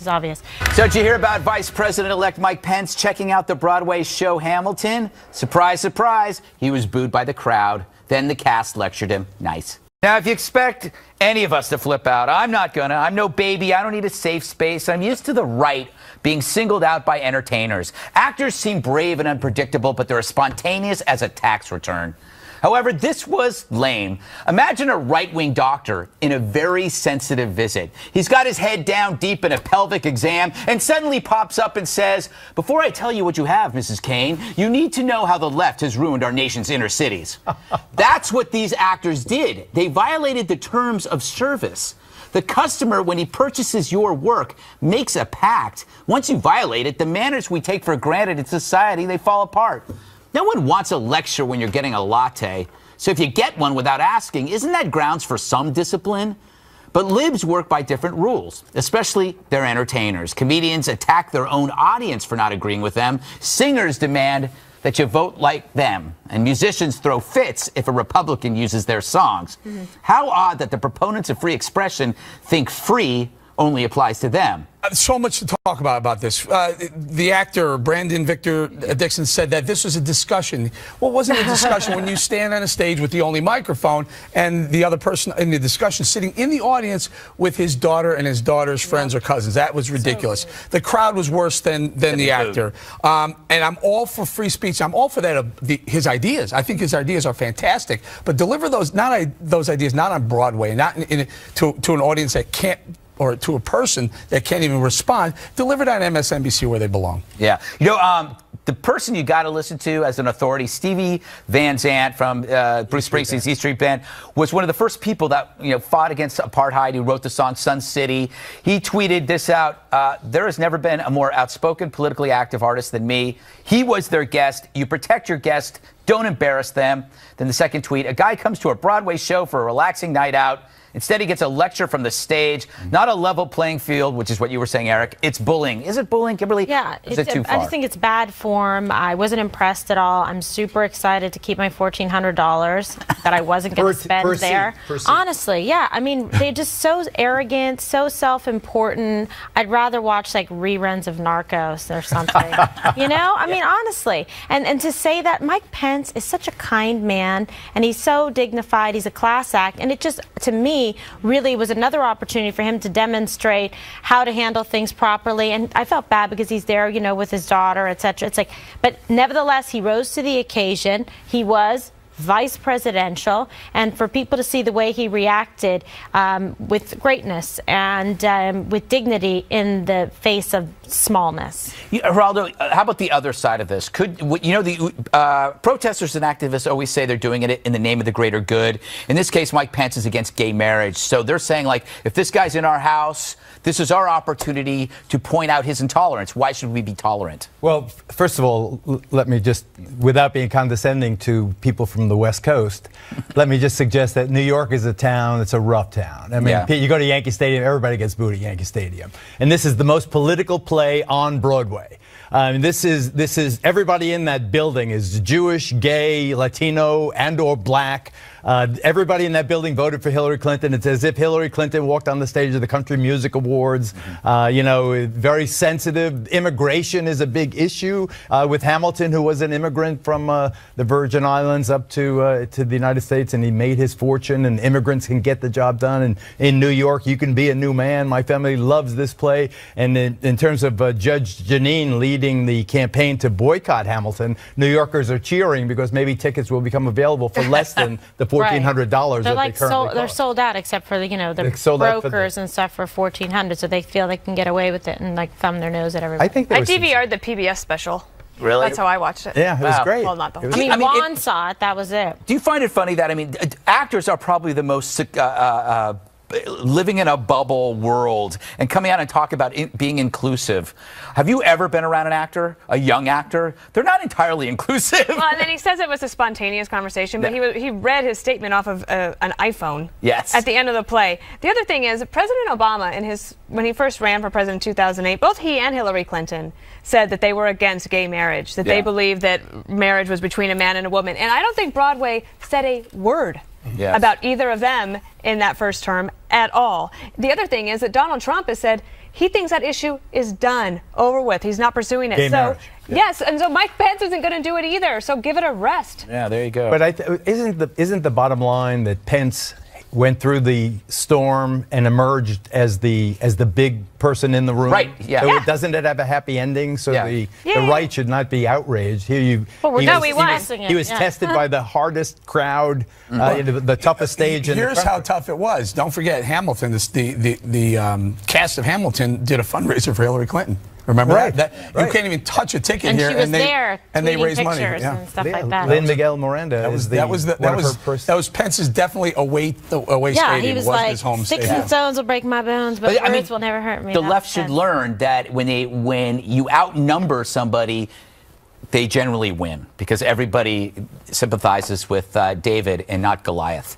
is obvious. So did you hear about Vice President-elect Mike Pence checking out the Broadway show Hamilton? Surprise, surprise, he was booed by the crowd. Then the cast lectured him. Nice. Now, if you expect any of us to flip out, I'm not gonna. I'm no baby. I don't need a safe space. I'm used to the right being singled out by entertainers. Actors seem brave and unpredictable, but they're as spontaneous as a tax return. However, this was lame. Imagine a right-wing doctor in a very sensitive visit. He's got his head down deep in a pelvic exam and suddenly pops up and says, "Before I tell you what you have, Mrs. Kane, you need to know how the left has ruined our nation's inner cities." That's what these actors did. They violated the terms of service. The customer, when he purchases your work, makes a pact. Once you violate it, the manners we take for granted in society, they fall apart. No one wants a lecture when you're getting a latte. So if you get one without asking, isn't that grounds for some discipline? But libs work by different rules, especially their entertainers. Comedians attack their own audience for not agreeing with them. Singers demand that you vote like them. And musicians throw fits if a Republican uses their songs. How odd that the proponents of free expression think free only applies to them. So much to talk about this. The actor, Brandon Victor Dixon, said that this was a discussion. Well, it wasn't a discussion when you stand on a stage with the only microphone and the other person in the discussion sitting in the audience with his daughter and his daughter's friends or cousins. That was ridiculous. The crowd was worse than the actor. And I'm all for free speech. I'm all for that. His ideas. I think his ideas are fantastic. But deliver those ideas not on Broadway, not to an audience that can't, or to a person that can't even respond, delivered on MSNBC where they belong. Yeah. You know, the person you got to listen to as an authority, Stevie Van Zandt from Bruce Springsteen's E Street Band, was one of the first people that fought against apartheid, who wrote the song Sun City. He tweeted this out: "There has never been a more outspoken, politically active artist than me. He was their guest. You protect your guest. Don't embarrass them." Then the second tweet: "A guy comes to a Broadway show for a relaxing night out. Instead, he gets a lecture from the stage. Not a level playing field," which is what you were saying, Eric. It's bullying. Is it bullying, Kimberly? Yeah. Is it too far? I just think it's bad form. I wasn't impressed at all. I'm super excited to keep my $1,400 that I wasn't going to spend there. Honestly, yeah. I mean, they're just so arrogant, so self-important. I'd rather watch like reruns of Narcos or something. I mean, honestly. And to say that Mike Pence is such a kind man and he's so dignified, he's a class act, and it just, to me, really was another opportunity for him to demonstrate how to handle things properly. And I felt bad because he's there, with his daughter, etc. It's like, but nevertheless, he rose to the occasion. He was vice presidential, and for people to see the way he reacted with greatness and with dignity in the face of smallness. Geraldo, how about the other side of this? The protesters and activists always say they're doing it in the name of the greater good. In this case, Mike Pence is against gay marriage. So they're saying, like, if this guy's in our house, this is our opportunity to point out his intolerance. Why should we be tolerant? Well, first of all, let me just, without being condescending to people from the West Coast, let me just suggest that New York is a town, it's a rough town. I mean, you go to Yankee Stadium, everybody gets booed at Yankee Stadium. And this is the most political play on Broadway. This is everybody in that building is Jewish, gay, Latino, and or black. Everybody in that building voted for Hillary Clinton. It's as if Hillary Clinton walked on the stage of the Country Music Awards. Very sensitive. Immigration is a big issue with Hamilton, who was an immigrant from the Virgin Islands up to the United States, and he made his fortune, and immigrants can get the job done. And in New York, you can be a new man. My family loves this play. And in terms of Judge Jeanine leading the campaign to boycott Hamilton, New Yorkers are cheering because maybe tickets will become available for less than the $1,400 that they currently cost. They're sold out, except for the brokers and stuff for $1,400, so they feel they can get away with it and like thumb their nose at everybody. I DVR'd the PBS special. Really? That's how I watched it. Yeah, it was great. Well, not the whole. Juan saw it. That was it. Do you find it funny that, actors are probably the most living in a bubble world and coming out and talk about being inclusive? Have you ever been around an actor, a young actor? They're not entirely inclusive. Well, and then he says it was a spontaneous conversation, but he read his statement off of an iPhone. Yes. At the end of the play. The other thing is, President Obama, when he first ran for president in 2008, both he and Hillary Clinton said that they were against gay marriage, that they believed that marriage was between a man and a woman. And I don't think Broadway said a word about either of them in that first term at all. The other thing is that Donald Trump has said He thinks that issue is done, over with. He's not pursuing it. Gay marriage. Yes, and so Mike Pence isn't going to do it either. So give it a rest. Yeah, there you go. But isn't the bottom line that Pence went through the storm and emerged as the big person in the room? Right. Yeah. So doesn't it have a happy ending? So the right should not be outraged. Here he was tested by the hardest crowd, the toughest stage. Here's how tough it was. Don't forget, Hamilton. The cast of Hamilton did a fundraiser for Hillary Clinton. Remember that? You can't even touch a ticket and here, she was there, and they raised money. And stuff like that. Lin-Miguel Miranda. That was Pence's definitely away stadium. Yeah, he was like, his home sticks stadium. and stones will break my bones, but words will never hurt me. The left should learn that when you outnumber somebody, they generally win because everybody sympathizes with David and not Goliath.